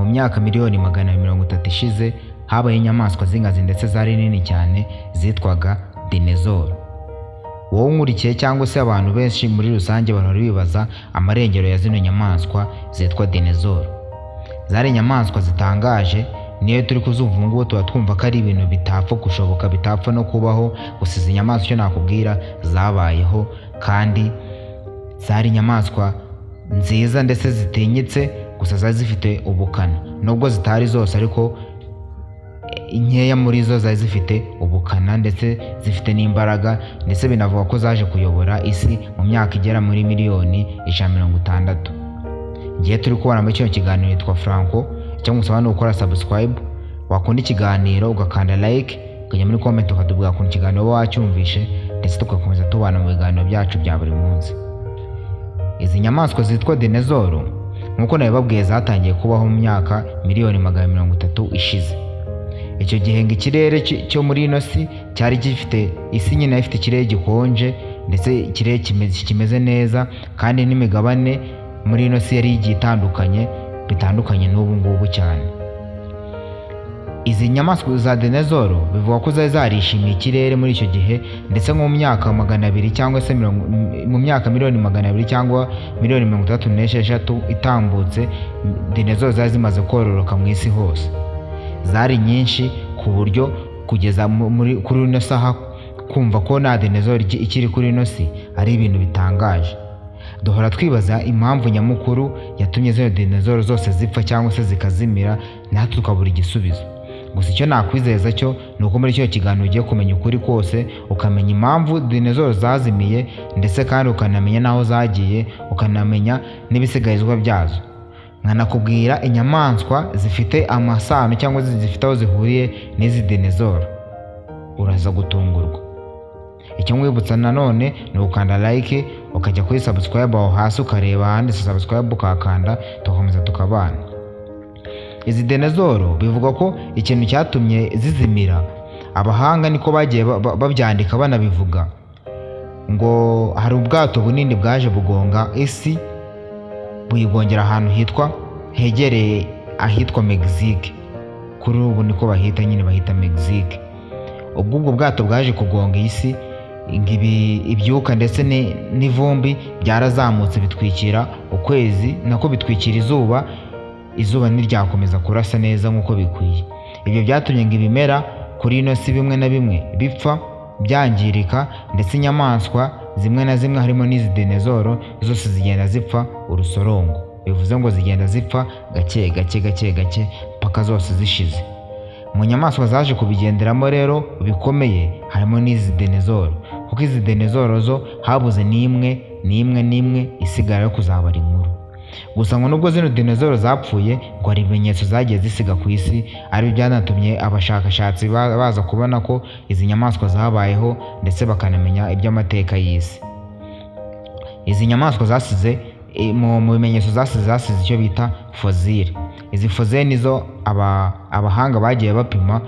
mu myaka miliyoni 230 ishize habaye inyamaswa z'inkazi ndetse zari nini cyane zitwaga dinezoro. Wowe nkurikiye cyangwa se abantu benshi muri rusange bahora bibaza amarengero ya zino nyamaswa zitwa dinezoro. Zari inyamaswa zitangaje, niyo turi kuzumva ngo tuba twumva ko ari ibintu bitapfa gushoboka, bitapfa no kubaho. Gusa izi nyamaswa cyo nakubwira zabayeho kandi zari inyamaswa nziza ndetse zitinyitse, gusa zari zifite ubukana. Nubwo zitari zose ariko inkeya muri zo zari zifite ubukana ndetse zifite n'imbaraga, ndetse binavuga ko zaje kuyobora isi mu myaka igera muri miliyoni 160. Ngiye turi kubona muri kino kiganiro yitwa Franco, cyangwa usaba no gukora subscribe, wakunda ikiganiro ugakanda like, ukajya muri comment ukatubwira ukuntu ikiganiro wacyumvishe, ndetse tugakomeza tubana mu biganiro byacu bya buri munsi. Izi nyamaswa zitwa dinezoro nkuko nabibabwiye zatangiye kubaho mu myaka miliyoni 230 ishize. Icyo gihe ngo ikirere cyo muri ino si cyari gifite isi nyine ifite ikirere gikonje ndetse ikirere kimeze neza, kandi n'imigabane muri ino si yari igiye bitandukanye n'ubu ngubu cyane. Izi nyamaswa za dinezoro bivuga ko zari zarishimiye ikirere muri icyo gihe, ndetse nko mu myaka 200 cyangwa se mu myaka miliyoni 200 cyangwa miliyoni 36 itambutse, dinezoro zari zimaze kororoka mu isi hose. Zari nyinshi ku buryo kugeza kuri ino saha kumva ko nta dinezoro ikiri kuri ino si ari ibintu bitangaje. Duhora twibaza impamvu nyamukuru yatumye zino dinezoro zose zipfa cyangwa se zikazimira, natwe tukabura igisubizo. Gusa icyo nakwizeza cyo ni uko muri cyo kiganiro ugiye kumenya ukuri kose, ukamenya impamvu dinezoro zazimiye, ndetse kandi ukanamenya naho zagiye, ukanamenya n'ibisigarizwa byazo. Nkanakubwira inyamaswa zifite amasano cyangwa zifite aho zihuriye n'izi dinezoro. Uraza gutungurwa. Icyo nkwibutsa nanone ni ukanda like, ukajya kuri subscribe aho hasi ukareba handitse subscribe ukakanda, tugakomeza tukabana. Izi dinezoro bivuga ko ikintu cyatumye zizimira, abahanga niko bagiye babyandika banabivuga, ngo hari ubwato bunini bwaje bugonga isi, buyigongera ahantu hegereye ahitwa Mexique. Kuri ubu niko bahita nyine, bahita Mexique. Ubwo bwato bwaje kugonga isi, ibyuka ndetse n'ivumbi byarazamutse bitwikira ukwezi, nako bitwikira izuba ntiryakomeza kurasa neza nk'uko bikwiye. Ibyo byatumye ngo ibimera kuri ino si bimwe na bimwe bipfa, byangirika, ndetse inyamaswa zimwe na zimwe harimo n'izi dinezoro zose zigenda zipfa urusorongo. Bivuze ngo zigenda zipfa gake paka zose zishize. Mu nyamaswa zaje kubigenderamo rero bikomeye harimo n'izi dinezoro, kuko izi dinezoro zo habuze n'imwe isigara yo kuzabara inkuru. Gusa ngo nubwo zino dinezoro zapfuye, ngo hari ibimenyetso zagiye zisiga ku isi, ari byanatumye abashakashatsi baza kubona ko izi nyamaswa zabayeho, ndetse bakanamenya iby'amateka y'isi. Izi nyamaswa zasize mu bimenyetso zasize icyo bita fosile. Izi fosile nizo abahanga bagiye bapima,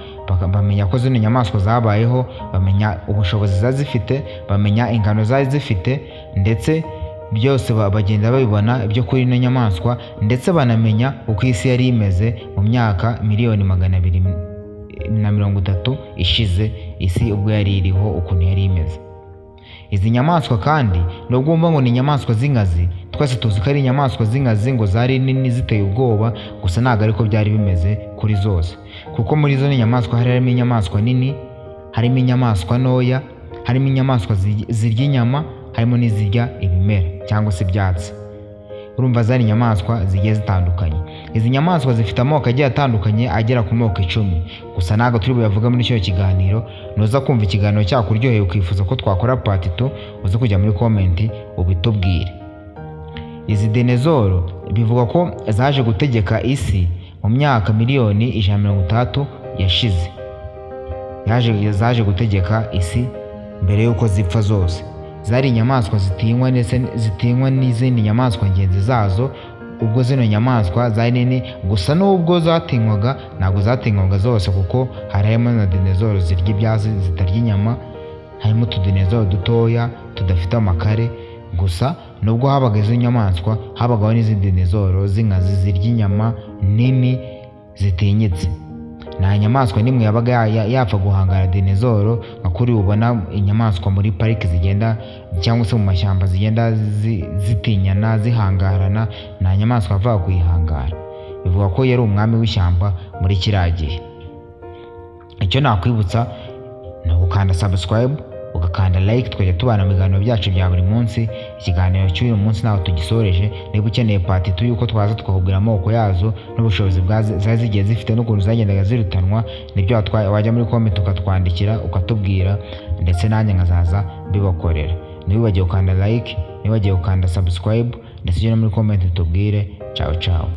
bamenya ko zino nyamaswa zabayeho, bamenya ubushobozi zari zifite, bamenya ingano zari zifite, ndetse byose bagenda babibona ibyo kuri ino nyamaswa, ndetse banamenya uko isi yari imeze mu myaka miliyoni 230 ishize, isi ubwo yari iriho ukuntu yari imeze. Izi nyamaswa kandi nubwo wumva ngo ni inyamaswa z'inkazi, twese tuzi ko ari inyamaswa z'inkazi ngo zari nini ziteye ubwoba, gusa ntabwo ariko byari bimeze kuri zose, kuko muri zo nyamaswa harimo inyamaswa nini, harimo inyamaswa ntoya, harimo inyamaswa zirya inyama, harimo n'izirya ibimera cyangwa se ibyatsi. Urumva zari inyamaswa zigiye zitandukanye. Izi nyamaswa zifite amoko agiye atandukanye agera ku moko 10, gusa ntabwo turi buyavuga muri cyo kiganiro. Nuza kumva ikiganiro cyakuryoheye ukifuza ko twakora part 2, uze kujya muri comment ubitubwire. Izi dinezoro bivuga ko zaje gutegeka isi mu myaka miliyoni 160 yashize. Zaje gutegeka isi mbere yuko zipfa zose. Zari inyamaswa zitinywa ndetse zitinywa n'izindi nyamaswa ngenzi zazo. Ubwo zino nyamaswa zari nini, gusa n'ubwo zatinywaga ntabwo zatinywaga zose, kuko harimo na dinezoro zirya ibyatsi zitarya inyama, harimo utudinezoro dutoya tudafite amakare, gusa nubwo habaga izo nyamaswa habagaho n'izindi dinezoro z'inkazi zirya inyama nini zitinyitse. Nta nyamaswa n'imwe yabaga yapfa guhangara dinezoro nka kuri ubona inyamaswa muri pariki zigenda cyangwa se mu mashyamba zigenda zitinyana zihangarana, nta nyamaswa yapfaga kuyihangara. Bivuga ko yari umwami w'ishyamba muri kiriya gihe. Icyo nakwibutsa ni ugukanda subscribe, ugakanda like, tukajya tubana mu biganiro byacu bya buri munsi. Ikiganiro cy'uyu munsi ntaho tugisoreje. Niba ukeneye part 2 y'uko twaza tukakubwira amoko yazo n'ubushobozi zari zigiye zifite n'ukuntu zagendaga zirutanwa, nibyo wajya muri comment ukatwandikira ukatubwira, ndetse nanjye nkazaza mbibakorera. Ntiwibagire gukanda like, ntiwibagire gukanda subscribe, ndetse ujye no muri comment tubwire. Ciao ciao.